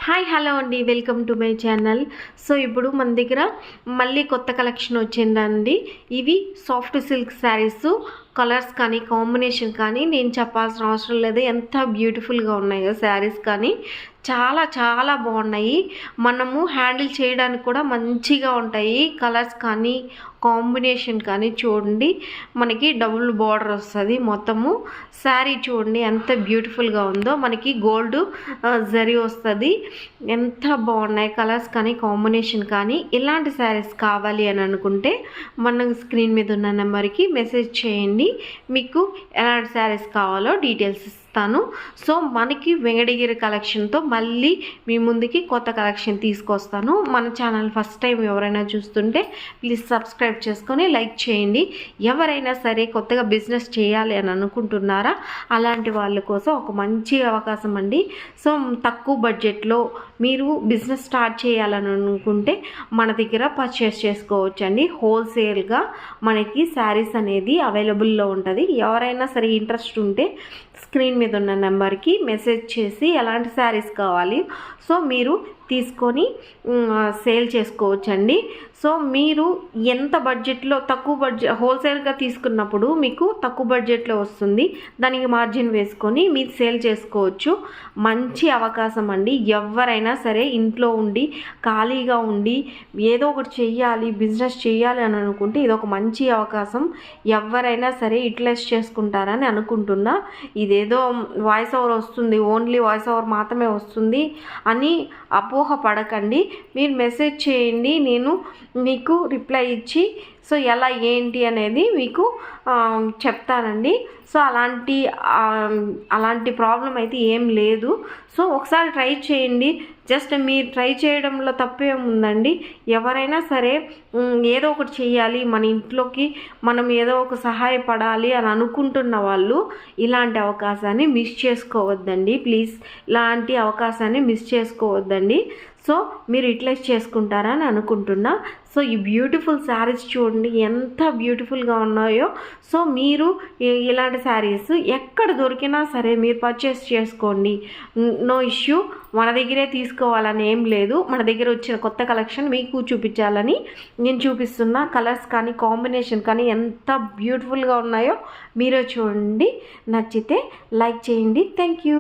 Hi hello అండి, welcome to my channel. So ఇప్పుడు మన దగ్గర మళ్ళీ కొత్త కలెక్షన్ వచ్చిందండి. ఇవి సాఫ్ట్ సిల్క్ శారీస్, కలర్స్ కానీ కాంబినేషన్ కానీ నేను చెప్పాల్సిన అవసరం లేదు. ఎంత బ్యూటిఫుల్గా ఉన్నాయో శారీస్ కానీ చాలా చాలా బాగున్నాయి. మనము హ్యాండిల్ చేయడానికి కూడా మంచిగా ఉంటాయి. కలర్స్ కానీ కాంబినేషన్ కానీ చూడండి, మనకి డబుల్ బార్డర్ వస్తుంది. మొత్తము శారీ చూడండి ఎంత బ్యూటిఫుల్గా ఉందో. మనకి గోల్డ్ జరీ వస్తుంది. ఎంత బాగున్నాయి కలర్స్ కానీ కాంబినేషన్ కానీ. ఇలాంటి శారీస్ కావాలి అని అనుకుంటే మన స్క్రీన్ మీద ఉన్న నెంబర్కి మెసేజ్ చేయండి. మీకు ఎలాంటి శారీస్ కావాలో డీటెయిల్స్ ఇస్తాను. సో మనకి వెంకటగిరి కలెక్షన్తో మళ్ళీ మీ ముందుకి కొత్త కలెక్షన్ తీసుకొస్తాను. మన ఛానల్ ఫస్ట్ టైం ఎవరైనా చూస్తుంటే ప్లీజ్ సబ్స్క్రైబ్ చేసుకొని లైక్ చేయండి. ఎవరైనా సరే కొత్తగా బిజినెస్ చేయాలి అని అనుకుంటున్నారా, అలాంటి వాళ్ళ కోసం ఒక మంచి అవకాశం అండి. సో తక్కువ బడ్జెట్లో మీరు బిజినెస్ స్టార్ట్ చేయాలని అనుకుంటే మన దగ్గర పర్చేస్ చేసుకోవచ్చండి. హోల్సేల్గా మనకి శారీస్ అనేది అవైలబుల్లో ఉంటుంది. ఎవరైనా సరే ఇంట్రెస్ట్ ఉంటే స్క్రీన్ మీద ఉన్న నెంబర్కి మెసేజ్ చేసి ఎలాంటి శారీస్ కావాలి సో మీరు తీసుకొని సేల్ చేసుకోవచ్చండి. సో మీరు ఎంత బడ్జెట్లో తక్కువ బడ్జెట్ హోల్సేల్గా తీసుకున్నప్పుడు మీకు తక్కువ బడ్జెట్లో వస్తుంది. దానికి మార్జిన్ వేసుకొని మీరు సేల్ చేసుకోవచ్చు. మంచి అవకాశం అండి. ఎవరైనా సరే ఇంట్లో ఉండి ఖాళీగా ఉండి ఏదో ఒకటి చెయ్యాలి, బిజినెస్ చేయాలి అని అనుకుంటే ఇది ఒక మంచి అవకాశం. ఎవరైనా సరే యూటిలైజ్ చేసుకుంటారని అనుకుంటున్నా. ఇదేదో వాయిస్ ఓవర్ వస్తుంది, ఓన్లీ వాయిస్ ఓవర్ మాత్రమే వస్తుంది అని అపోహ పడకండి. మీరు మెసేజ్ చేయండి, నేను మీకు రిప్లై ఇచ్చి సో ఎలా ఏంటి అనేది మీకు చెప్తానండి. సో అలాంటి ప్రాబ్లం అయితే ఏం లేదు. సో ఒకసారి ట్రై చేయండి. జస్ట్ మీరు ట్రై చేయడంలో తప్పేముందండి. ఎవరైనా సరే ఏదో ఒకటి చేయాలి, మన ఇంట్లోకి మనం ఏదో ఒక సహాయపడాలి అని అనుకుంటున్న వాళ్ళు ఇలాంటి అవకాశాన్ని మిస్ చేసుకోవద్దండి. ప్లీజ్ ఇలాంటి అవకాశాన్ని మిస్ చేసుకోవద్దండి. సో మీరు యూటిలైజ్ చేసుకుంటారని అనుకుంటున్నా. సో ఈ బ్యూటిఫుల్ శారీస్ చూడండి ఎంత బ్యూటిఫుల్గా ఉన్నాయో. సో మీరు ఇలాంటి శారీస్ ఎక్కడ దొరికినా సరే మీరు పర్చేస్ చేసుకోండి, నో ఇష్యూ. మన దగ్గరే తీసుకోవాలని ఏం లేదు. మన దగ్గర వచ్చిన కొత్త కలెక్షన్ మీకు చూపించాలని నేను చూపిస్తున్నా. కలర్స్ కానీ కాంబినేషన్ కానీ ఎంత బ్యూటిఫుల్గా ఉన్నాయో మీరే చూడండి. నచ్చితే లైక్ చేయండి. Thank you.